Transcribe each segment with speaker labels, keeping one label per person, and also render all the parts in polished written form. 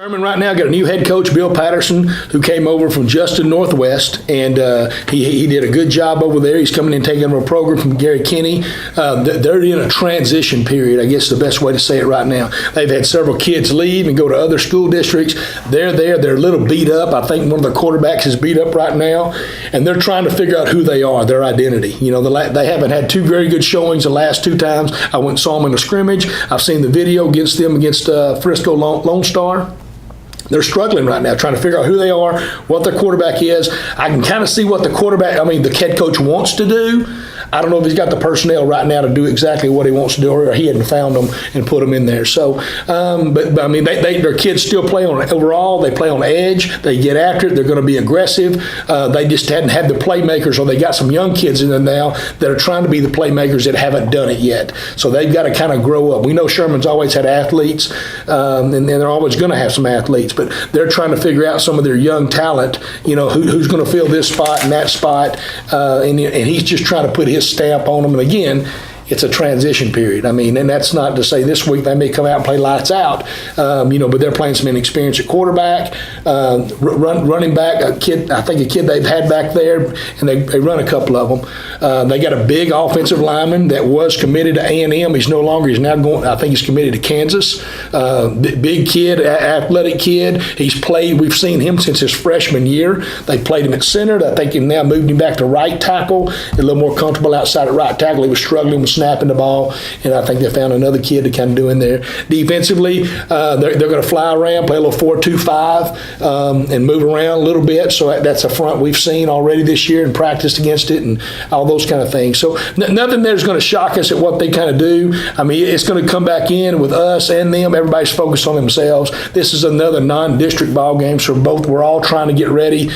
Speaker 1: Sherman right now got a new head coach, Bill Patterson, who came over from Justin Northwest, and he did a good job over there. He's coming in taking over a program from Gary Kinney. They're in a transition period, I guess is the best way to say it right now. They've had several kids leave and go to other school districts. They're there. They're a little beat up. I think one of the quarterbacks is beat up right now, and they're trying to figure out who they are, their identity. You know, they haven't had two very good showings the last two times. I went and saw them in a scrimmage. I've seen the video against them against Frisco Lone Star. They're struggling right now, trying to figure out who they are, what their quarterback is. I can kind of see what the head coach wants to do. I don't know if he's got the personnel right now to do exactly what he wants to do, or he hadn't found them and put them in there. So, but I mean, their kids still play on overall. They play on edge. They get after it. They're going to be aggressive. They just hadn't had the playmakers, or they got some young kids in there now that are trying to be the playmakers that haven't done it yet. So they've got to kind of grow up. We know Sherman's always had athletes, and they're always going to have some athletes, but they're trying to figure out some of their young talent, you know, who's going to fill this spot and that spot, and he's just trying to put his stamp on them. And again, it's a transition period. I mean, and that's not to say this week they may come out and play lights out, but they're playing some inexperienced at quarterback, running back, a kid they've had back there, and they run a couple of them. They got a big offensive lineman that was committed to A&M. He's no longer. He's now going. I think he's committed to Kansas. Big kid, athletic kid. He's played. We've seen him since his freshman year. They played him at center. I think they've now moved him back to right tackle. A little more comfortable outside at right tackle. He was struggling with snapping the ball, and I think they found another kid to kind of do in there. Defensively, they're going to fly around, play a little 4-2-5, and move around a little bit. So that's a front we've seen already this year and practiced against it and all those kind of things. So nothing there's going to shock us at what they kind of do. I mean, it's going to come back in with us and them. Everybody's focused on themselves. This is another non-district ball game, so we're all trying to get ready,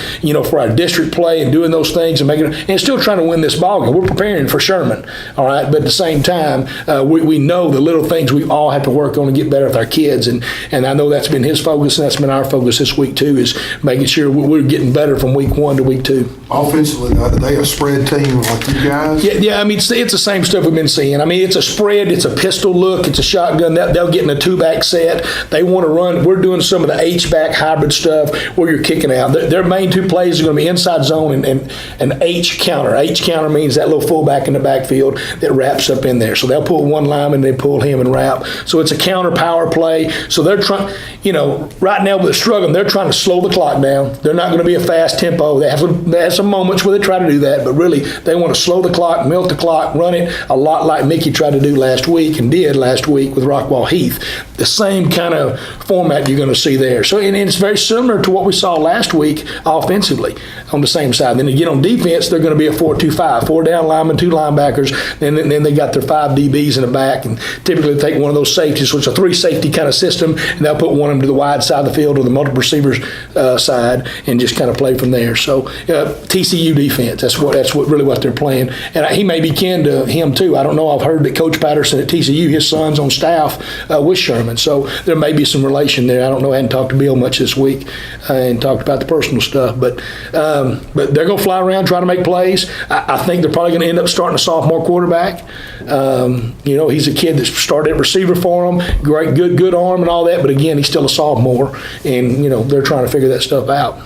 Speaker 1: for our district play and doing those things and still trying to win this ball game. We're preparing for Sherman, all right, but at the same time, we know the little things we all have to work on and get better with our kids, and I know that's been his focus, and that's been our focus this week too, is making sure we're getting better from week 1 to week 2.
Speaker 2: Offensively, are they a spread team like you guys?
Speaker 1: Yeah. I mean, it's the same stuff we've been seeing. I mean, it's a spread, it's a pistol look, it's a shotgun. They'll get in a 2-back set. They want to run. We're doing some of the H-back hybrid stuff where you're kicking out. Their main 2 plays are going to be inside zone and an H counter. H counter means that little fullback in the backfield that wraps up in there. So they'll pull one lineman, they pull him and wrap. So it's a counter power play. So they're trying, right now with the struggle, they're trying to slow the clock down. They're not going to be a fast tempo. They have some moments where they try to do that, but really they want to slow the clock, milk the clock, run it a lot like Mickey tried to do last week and did last week with Rockwall Heath. The same kind of format you're going to see there. So and it's very similar to what we saw last week offensively on the same side. Then again on defense, they're going to be a 4-2-5, 4 down linemen, 2 linebackers, and then they got their 5 DBs in the back, and typically they take one of those safeties, which is a 3 safety kind of system, and they'll put one of them to the wide side of the field or the multiple receivers side and just kind of play from there. So TCU defense, that's what they're playing, and he may be kin to him too. I don't know. I've heard that Coach Patterson at TCU, his son's on staff with Sherman, so there may be some relation there. I don't know. I hadn't talked to Bill much this week and talked about the personal stuff, but they're going to fly around trying to make plays. I think they're probably going to end up starting a sophomore quarterback. He's a kid that started at receiver for them. Great, good arm and all that, but again, he's still a sophomore, and they're trying to figure that stuff out.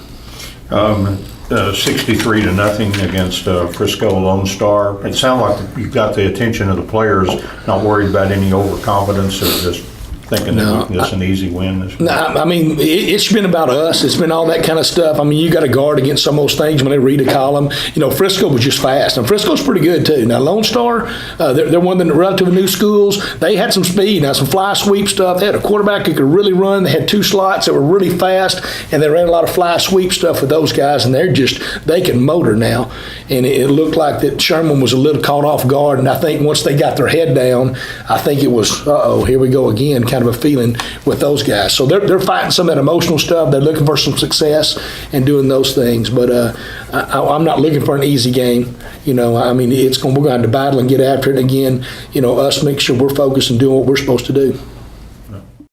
Speaker 3: 63-0 against Frisco Lone Star. It sounded like you got the attention of the players, not worried about any overconfidence or just thinking that this is an easy win this week.
Speaker 1: No, I mean, it's been about us. It's been all that kind of stuff. I mean, you got to guard against some of those things when they read a column. Frisco was just fast, and Frisco's pretty good too. Now, Lone Star, they're one of the relatively new schools. They had some speed, now some fly sweep stuff. They had a quarterback who could really run. They had 2 slots that were really fast, and they ran a lot of fly sweep stuff with those guys, and they can motor now. And it looked like that Sherman was a little caught off guard, and I think once they got their head down, I think it was, here we go again, kind of a feeling with those guys. So they're fighting some of that emotional stuff. They're looking for some success and doing those things. But I'm not looking for an easy game. I mean, we're going to have to battle and get after it. And again, us make sure we're focused and doing what we're supposed to do.